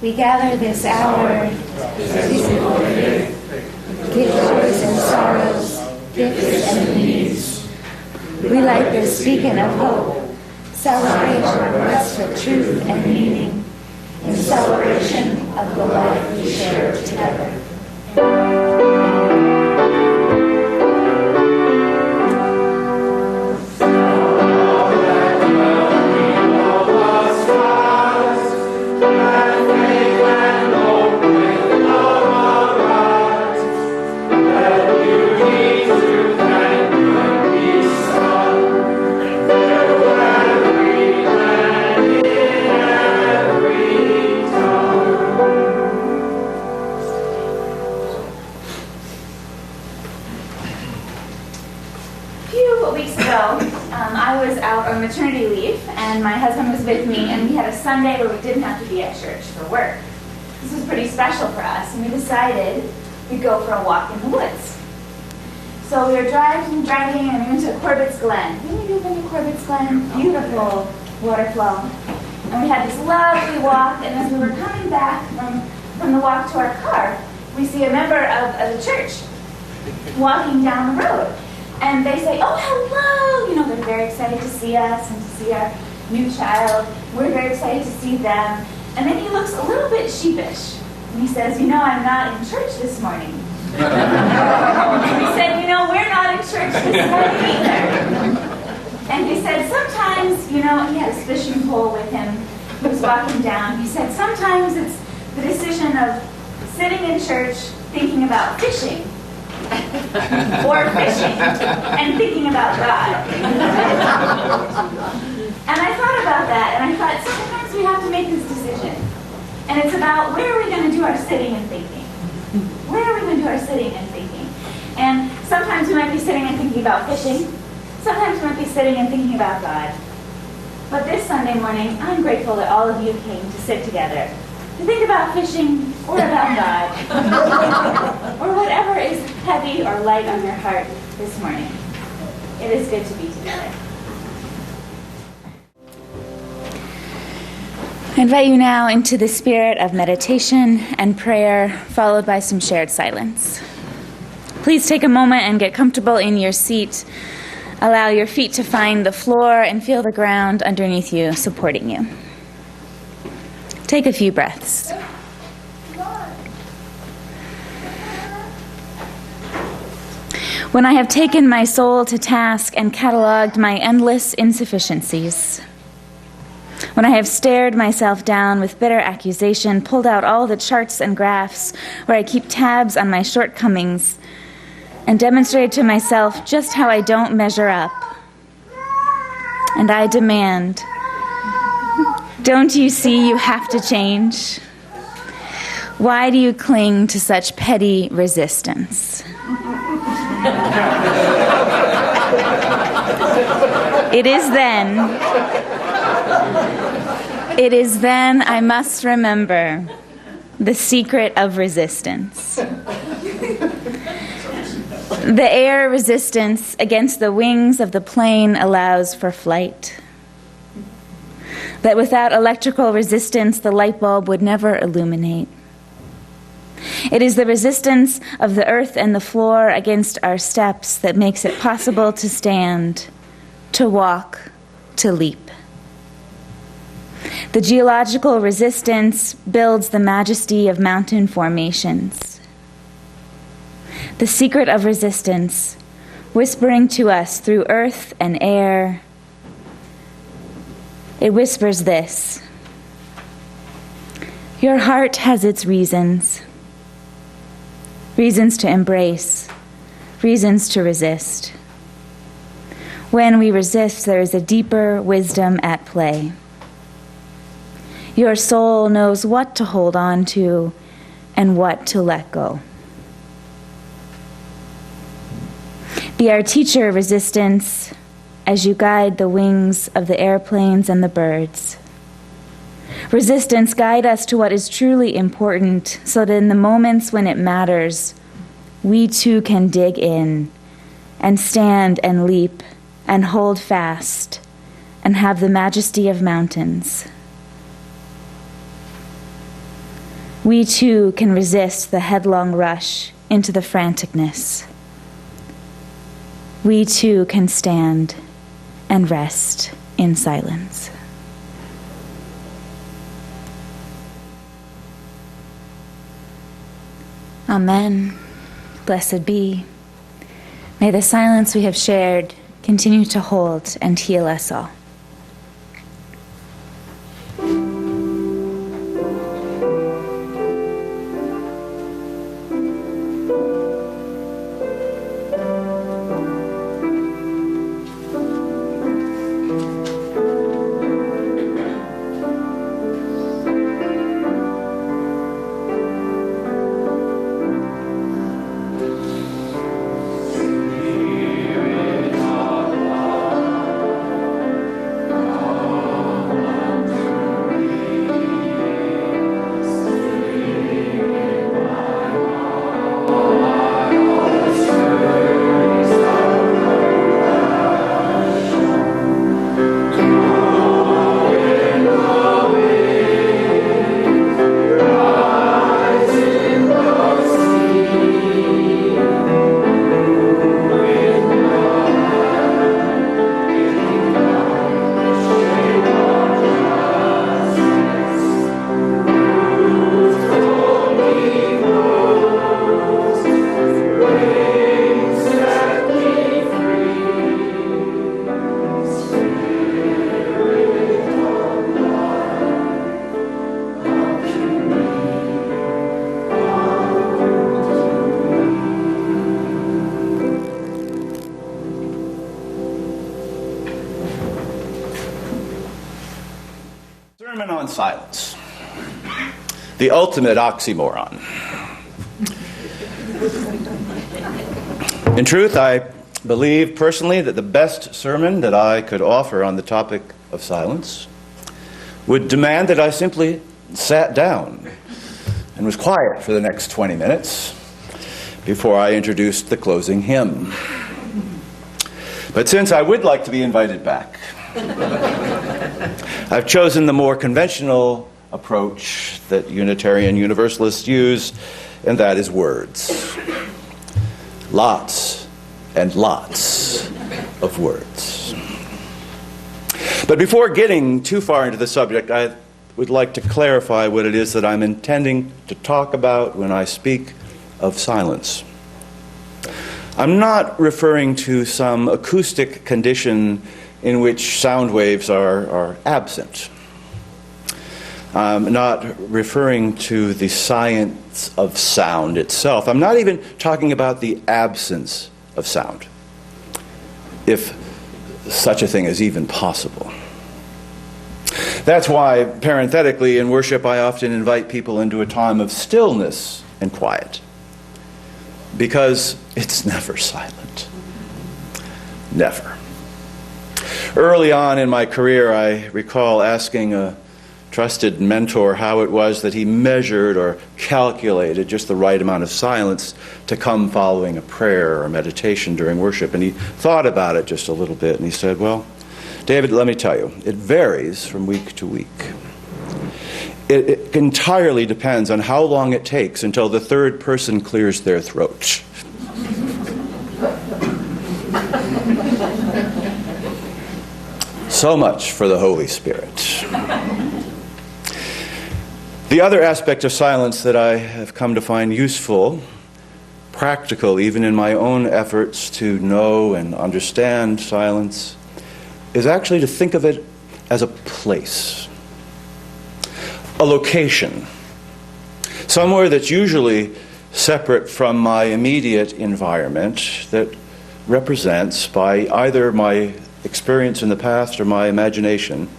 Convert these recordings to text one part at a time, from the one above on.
We gather this hour to give joys and sorrows, gifts and needs. We light this beacon of hope, celebrate our quest for truth and meaning, in celebration of the life we share together. Maternity leave, and my husband was with me, and we had a Sunday where we didn't have to be at church for work. This was pretty special for us, and we decided we'd go for a walk in the woods. So we were driving, and we went to Corbett's Glen. Have you been to Corbett's Glen? Beautiful water flow. And we had this lovely walk, and as we were coming back from the walk to our car, we see a member of the church walking down the road. And they say, "Oh, hello!" You know, they're very excited to see us and to see our new child. We're very excited to see them. And then he looks a little bit sheepish. And he says, "You know, I'm not in church this morning." And we said, "You know, we're not in church this morning either." And he said, "Sometimes, you know," he had a fishing pole with him. He was walking down. He said, "Sometimes it's the decision of sitting in church thinking about fishing, or fishing and thinking about God." And I thought about that, and I thought sometimes we have to make this decision. And it's about where are we going to do our sitting and thinking? Where are we going to do our sitting and thinking? And sometimes we might be sitting and thinking about fishing. Sometimes we might be sitting and thinking about God. But this Sunday morning, I'm grateful that all of you came to sit together to think about fishing or about God, or whatever is heavy or light on your heart this morning. It is good to be together. I invite you now into the spirit of meditation and prayer, followed by some shared silence. Please take a moment and get comfortable in your seat. Allow your feet to find the floor and feel the ground underneath you, supporting you. Take a few breaths. When I have taken my soul to task and cataloged my endless insufficiencies, when I have stared myself down with bitter accusation, pulled out all the charts and graphs where I keep tabs on my shortcomings, and demonstrated to myself just how I don't measure up, and I demand, don't you see you have to change? Why do you cling to such petty resistance? It is then I must remember the secret of resistance. The air resistance against the wings of the plane allows for flight. That without electrical resistance, the light bulb would never illuminate. It is the resistance of the earth and the floor against our steps that makes it possible to stand, to walk, to leap. The geological resistance builds the majesty of mountain formations. The secret of resistance, whispering to us through earth and air, it whispers this: your heart has its reasons. Reasons to embrace, reasons to resist. When we resist, there is a deeper wisdom at play. Your soul knows what to hold on to and what to let go. Be our teacher, resistance, as you guide the wings of the airplanes and the birds. Resistance, guide us to what is truly important, so that in the moments when it matters, we too can dig in and stand and leap and hold fast and have the majesty of mountains. We too can resist the headlong rush into the franticness. We too can stand and rest in silence. Amen. Blessed be. May the silence we have shared continue to hold and heal us all. Sermon on silence. The ultimate oxymoron. In truth, I believe personally that the best sermon that I could offer on the topic of silence would demand that I simply sat down and was quiet for the next 20 minutes before I introduced the closing hymn. But since I would like to be invited back, I've chosen the more conventional approach that Unitarian Universalists use, and that is words. Lots and lots of words. But before getting too far into the subject, I would like to clarify what it is that I'm intending to talk about when I speak of silence. I'm not referring to some acoustic condition in which sound waves are absent. I'm not referring to the science of sound itself. I'm not even talking about the absence of sound, if such a thing is even possible. That's why, parenthetically, in worship I often invite people into a time of stillness and quiet, because it's never silent. Never. Early on in my career, I recall asking a trusted mentor how it was that he measured or calculated just the right amount of silence to come following a prayer or meditation during worship. And he thought about it just a little bit, and he said, well, David, let me tell you, it varies from week to week. It entirely depends on how long it takes until the third person clears their throat. So much for the Holy Spirit. The other aspect of silence that I have come to find useful, practical even in my own efforts to know and understand silence, is actually to think of it as a place, a location, somewhere that's usually separate from my immediate environment, that represents, by either my experience in the past or my imagination,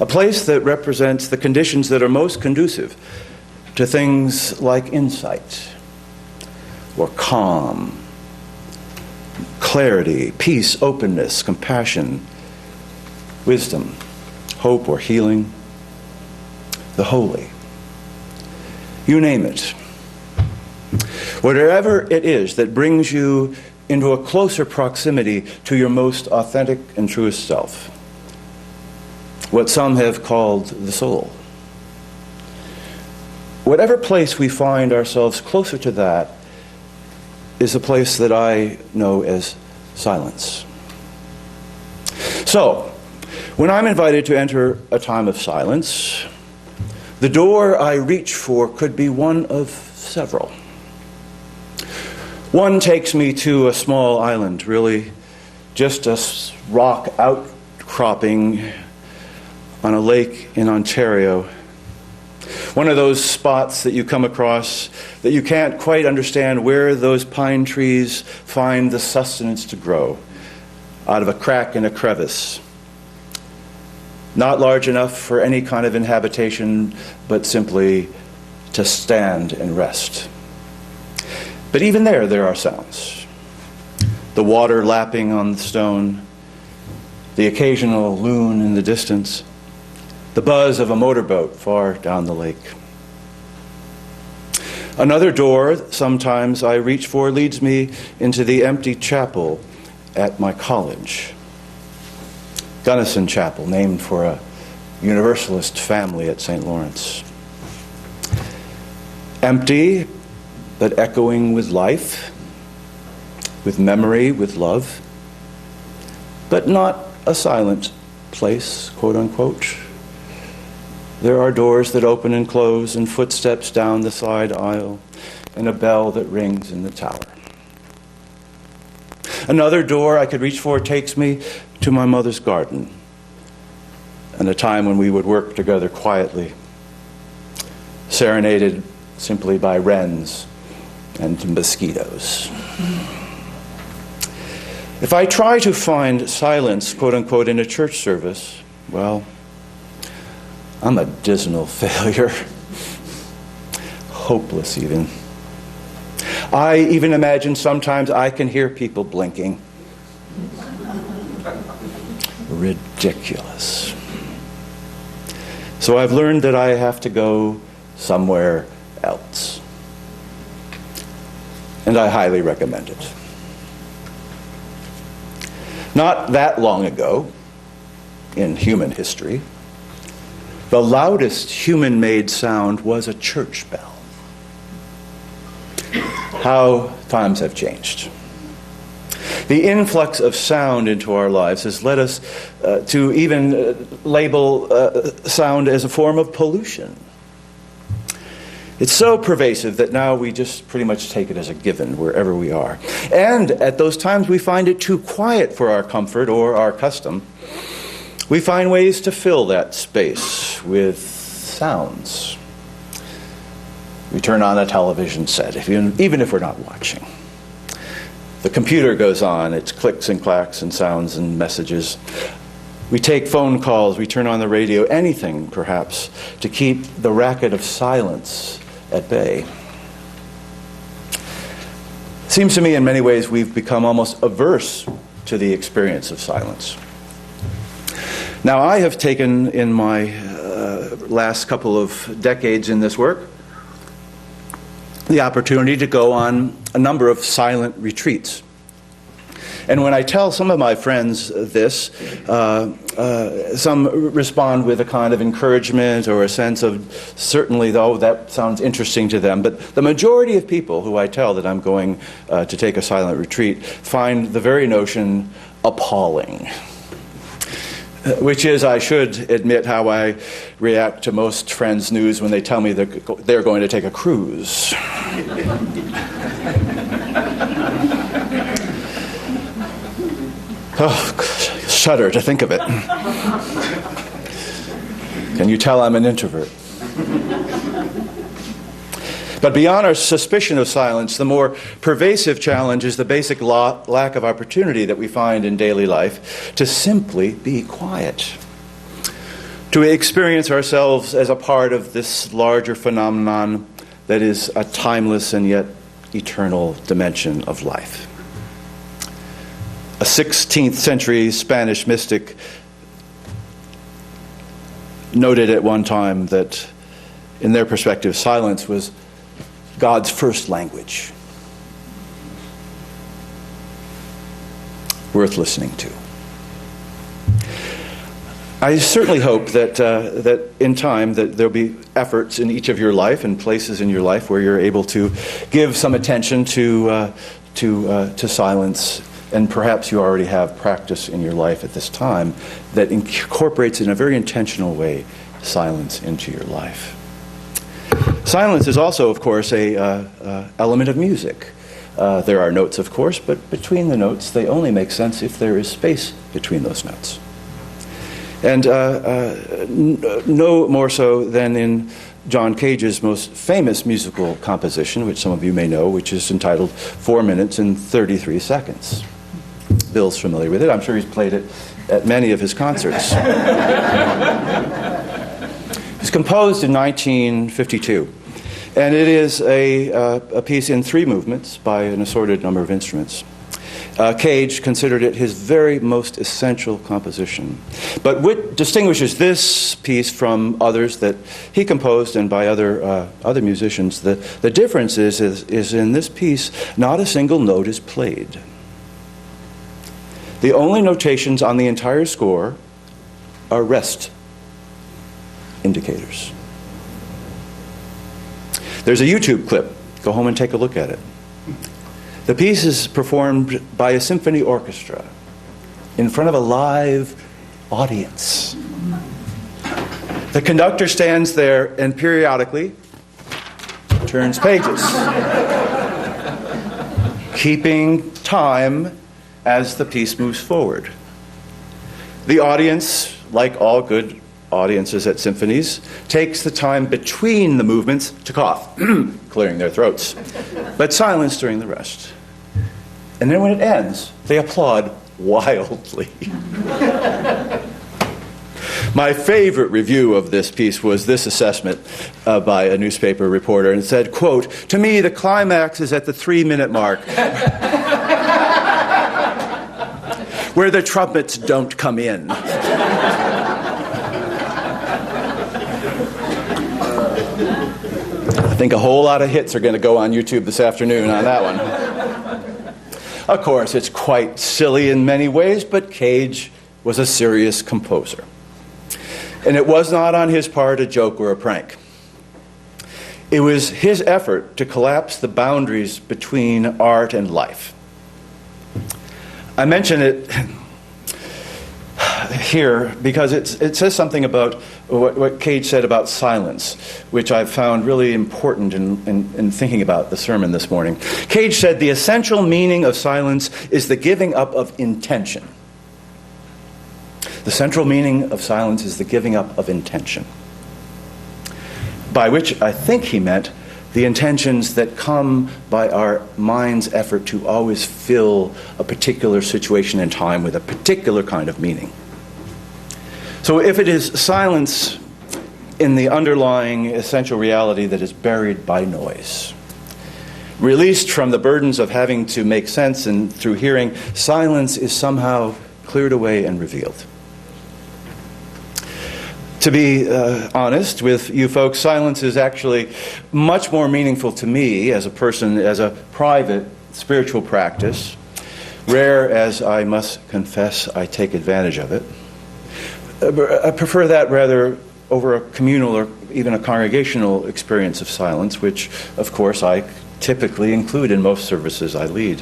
a place that represents the conditions that are most conducive to things like insight, or calm, clarity, peace, openness, compassion, wisdom, hope, or healing, the holy. You name it. Whatever it is that brings you into a closer proximity to your most authentic and truest self, what some have called the soul. whatever place we find ourselves closer to that is a place that I know as silence. So, when I'm invited to enter a time of silence, the door I reach for could be one of several. One takes me to a small island, really just a rock outcropping on a lake in Ontario. One of those spots that you come across that you can't quite understand where those pine trees find the sustenance to grow, out of a crack in a crevice. Not large enough for any kind of inhabitation, but simply to stand and rest. But even there are sounds. The water lapping on the stone, the occasional loon in the distance, the buzz of a motorboat far down the lake. Another door sometimes I reach for leads me into the empty chapel at my college. Gunnison Chapel, named for a Universalist family at St. Lawrence. Empty, but echoing with life, with memory, with love, but not a silent place, quote unquote. There are doors that open and close, and footsteps down the side aisle, and a bell that rings in the tower. Another door I could reach for takes me to my mother's garden, and a time when we would work together quietly, serenaded simply by wrens and mosquitoes. If I try to find silence, quote unquote, in a church service, well, I'm a dismal failure. Hopeless even. I even imagine sometimes I can hear people blinking. Ridiculous. So I've learned that I have to go somewhere else. And I highly recommend it. Not that long ago, in human history, the loudest human-made sound was a church bell. How times have changed. The influx of sound into our lives has led us to even label sound as a form of pollution. It's so pervasive that now we just pretty much take it as a given wherever we are. And at those times we find it too quiet for our comfort or our custom. We find ways to fill that space with sounds. We turn on a television set, even if we're not watching. The computer goes on, its clicks and clacks and sounds and messages. We take phone calls, we turn on the radio, anything perhaps to keep the racket of silence at bay. Seems to me in many ways we've become almost averse to the experience of silence. Now I have taken in my last couple of decades in this work the opportunity to go on a number of silent retreats. And when I tell some of my friends this, some respond with a kind of encouragement or a sense of certainly, though, that sounds interesting to them. But the majority of people who I tell that I'm going to take a silent retreat find the very notion appalling. Which is, I should admit, how I react to most friends' news when they tell me they're going to take a cruise. Oh, shudder to think of it. Can you tell I'm an introvert? But beyond our suspicion of silence, the more pervasive challenge is the basic lack of opportunity that we find in daily life to simply be quiet, to experience ourselves as a part of this larger phenomenon that is a timeless and yet eternal dimension of life. A 16th century Spanish mystic noted at one time that, in their perspective, silence was God's first language. Worth listening to. I certainly hope that that in time that there'll be efforts in each of your life and places in your life where you're able to give some attention to silence, and perhaps you already have practice in your life at this time that incorporates in a very intentional way silence into your life. Silence is also, of course, a element of music. There are notes, of course, but between the notes, they only make sense if there is space between those notes. And no more so than in John Cage's most famous musical composition, which some of you may know, which is entitled 4 minutes and 33 seconds. Bill's familiar with it. I'm sure he's played it at many of his concerts. It was composed in 1952, and it is a piece in 3 movements by an assorted number of instruments. Cage considered it his very most essential composition. But what distinguishes this piece from others that he composed and by other musicians, the difference is in this piece, not a single note is played. The only notations on the entire score are rest indicators. There's a YouTube clip. Go home and take a look at it. The piece is performed by a symphony orchestra in front of a live audience. The conductor stands there and periodically turns pages, keeping time as the piece moves forward. The audience, like all good audiences at symphonies, takes the time between the movements to cough, clearing their throats, but silence during the rest. And then when it ends, they applaud wildly. My favorite review of this piece was this assessment by a newspaper reporter, and it said, quote, "To me, the climax is at the 3-minute mark, where the trumpets don't come in." I think a whole lot of hits are going to go on YouTube this afternoon on that one. Of course, it's quite silly in many ways, but Cage was a serious composer. And it was not on his part a joke or a prank. It was his effort to collapse the boundaries between art and life. I mention it here because it says something about what Cage said about silence, which I've found really important in thinking about the sermon this morning. Cage said, "The essential meaning of silence is the giving up of intention." The central meaning of silence is the giving up of intention. By which I think he meant the intentions that come by our mind's effort to always fill a particular situation in time with a particular kind of meaning. So if it is silence in the underlying essential reality that is buried by noise, released from the burdens of having to make sense and through hearing, silence is somehow cleared away and revealed. To be honest with you folks, silence is actually much more meaningful to me as a person, as a private spiritual practice. Rare as I must confess, I take advantage of it. I prefer that rather over a communal or even a congregational experience of silence, which, of course, I typically include in most services I lead.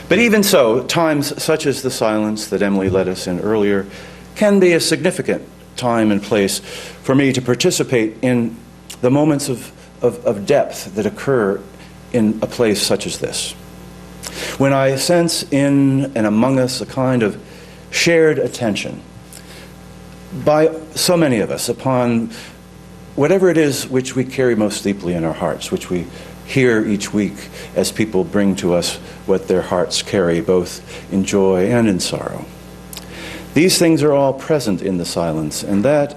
But even so, times such as the silence that Emily led us in earlier can be a significant time and place for me to participate in the moments of depth that occur in a place such as this. When I sense in and among us a kind of shared attention by so many of us upon whatever it is which we carry most deeply in our hearts, which we hear each week as people bring to us what their hearts carry, both in joy and in sorrow. These things are all present in the silence, and that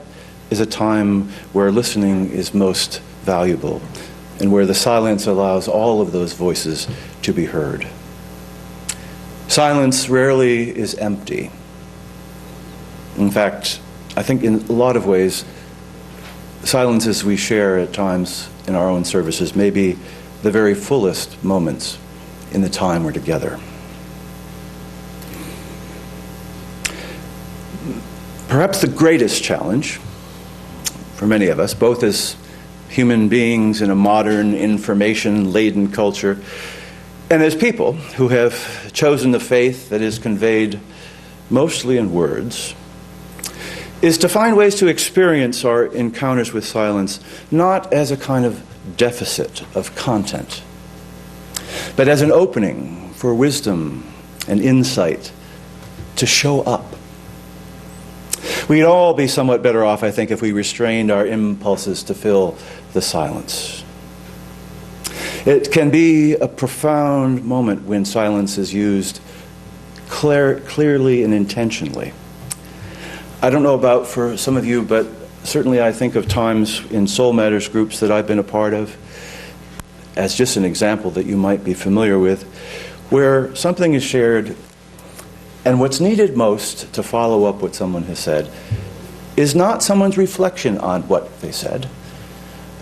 is a time where listening is most valuable and where the silence allows all of those voices to be heard. Silence rarely is empty. In fact, I think in a lot of ways, silences we share at times in our own services may be the very fullest moments in the time we're together. Perhaps the greatest challenge for many of us, both as human beings in a modern, information-laden culture, and as people who have chosen the faith that is conveyed mostly in words, is to find ways to experience our encounters with silence not as a kind of deficit of content, but as an opening for wisdom and insight to show up. We'd all be somewhat better off, I think, if we restrained our impulses to fill the silence. It can be a profound moment when silence is used clearly and intentionally. I don't know about for some of you, but certainly I think of times in Soul Matters groups that I've been a part of, as just an example that you might be familiar with, where something is shared, and what's needed most to follow up what someone has said is not someone's reflection on what they said,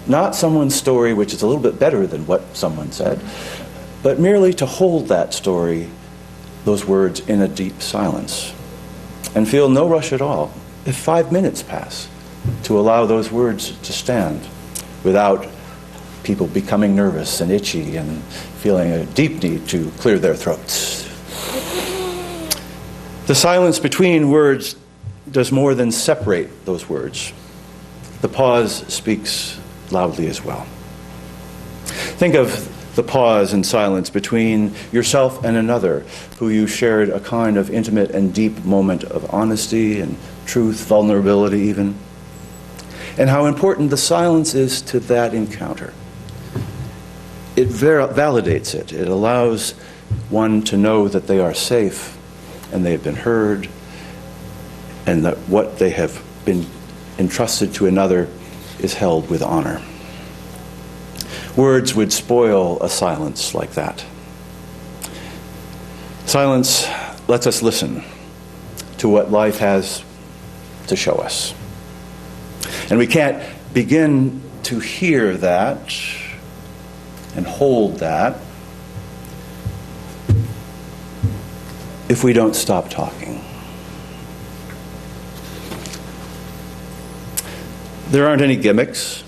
not someone's story, which is a little bit better than what someone said, but merely to hold that story, those words, in a deep silence, and feel no rush at all if 5 minutes pass to allow those words to stand without people becoming nervous and itchy and feeling a deep need to clear their throats. The silence between words does more than separate those words. The pause speaks loudly as well. Think of the pause and silence between yourself and another who you shared a kind of intimate and deep moment of honesty and truth, vulnerability even, and how important the silence is to that encounter. It validates it. It allows one to know that they are safe and they have been heard, and that what they have been entrusted to another is held with honor. Words would spoil a silence like that. Silence lets us listen to what life has to show us. And we can't begin to hear that and hold that if we don't stop talking. There aren't any gimmicks.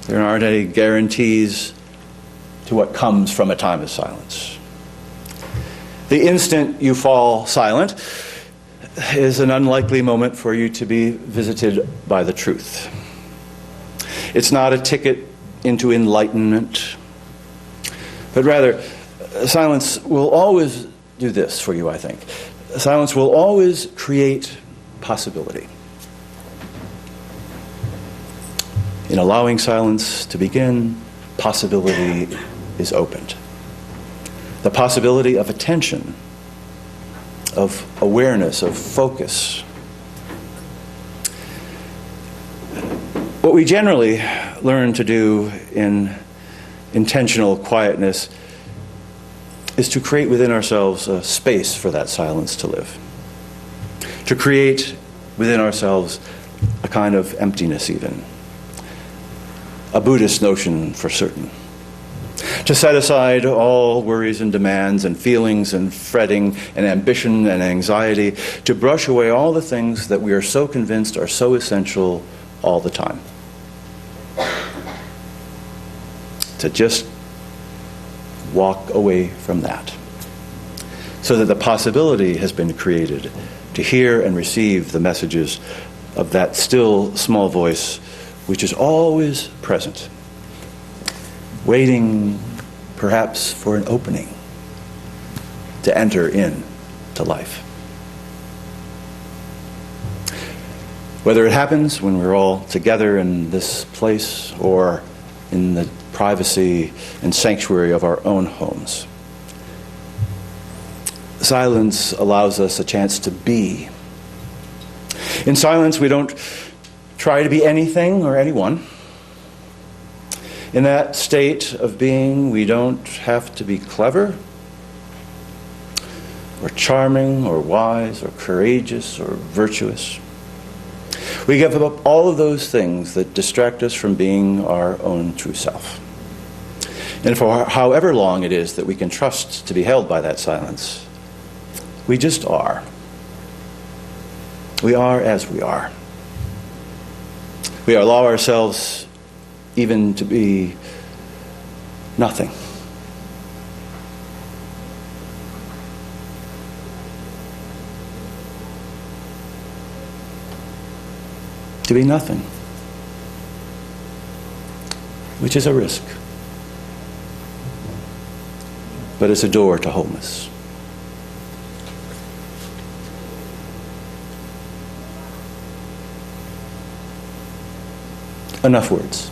There aren't any guarantees to what comes from a time of silence. The instant you fall silent is an unlikely moment for you to be visited by the truth. It's not a ticket into enlightenment, but rather, silence will always do this for you, I think. Silence will always create possibility. In allowing silence to begin, possibility is opened. The possibility of attention, of awareness, of focus. What we generally learn to do in intentional quietness is to create within ourselves a space for that silence to live. To create within ourselves a kind of emptiness even. A Buddhist notion for certain. To set aside all worries and demands and feelings and fretting and ambition and anxiety, to brush away all the things that we are so convinced are so essential all the time. To just walk away from that, so that the possibility has been created to hear and receive the messages of that still small voice which is always present, waiting perhaps for an opening to enter into life. Whether it happens when we're all together in this place or in the privacy and sanctuary of our own homes. Silence allows us a chance to be. In silence, we don't try to be anything or anyone. In that state of being, we don't have to be clever or charming or wise or courageous or virtuous. We give up all of those things that distract us from being our own true self. And for however long it is that we can trust to be held by that silence, we just are. We are as we are. We allow ourselves even to be nothing. To be nothing, which is a risk, but it's a door to wholeness. Enough words.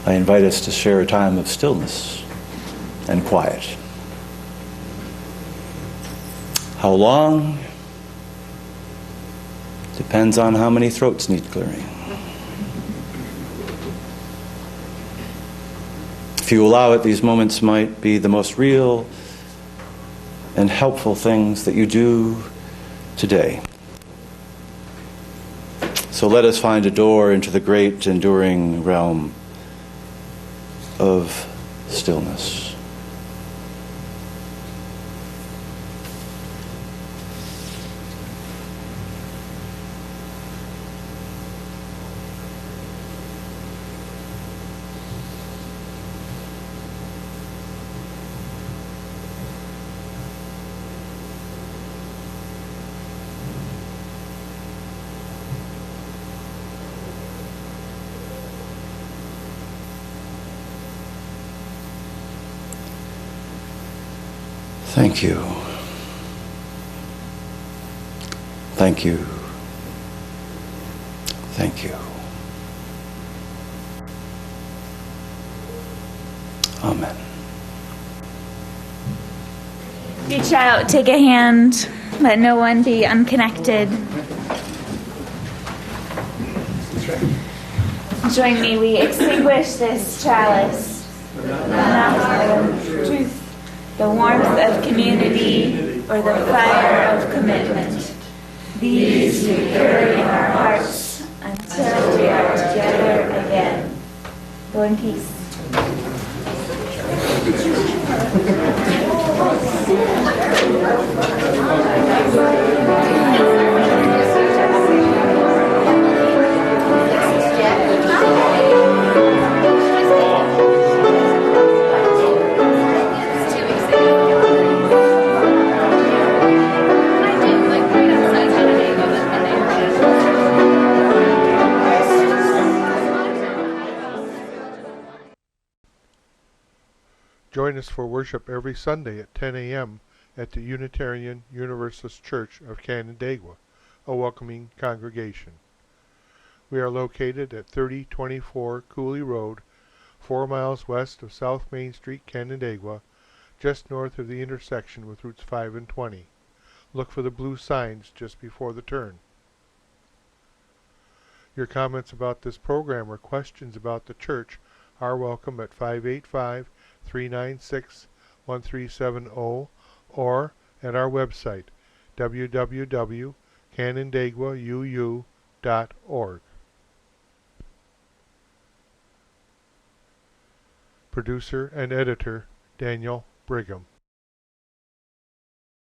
I invite us to share a time of stillness and quiet. How long? Depends on how many throats need clearing. If you allow it, these moments might be the most real and helpful things that you do today. So let us find a door into the great, enduring realm of stillness. Thank you. Thank you. Thank you. Amen. Reach out, take a hand, let no one be unconnected. Join me, we extinguish this chalice, not the truth, the warmth of community, or the fire of commitment. These we carry in our hearts until we are together again. Go in peace. Join us for worship every Sunday at 10 a.m. at the Unitarian Universalist Church of Canandaigua, a welcoming congregation. We are located at 3024 Cooley Road, 4 miles west of South Main Street, Canandaigua, just north of the intersection with Routes 5 and 20. Look for the blue signs just before the turn. Your comments about this program or questions about the church are welcome at 585-396-1370 or at our website, www.canandaiguauu.org. Producer and editor, Daniel Brigham.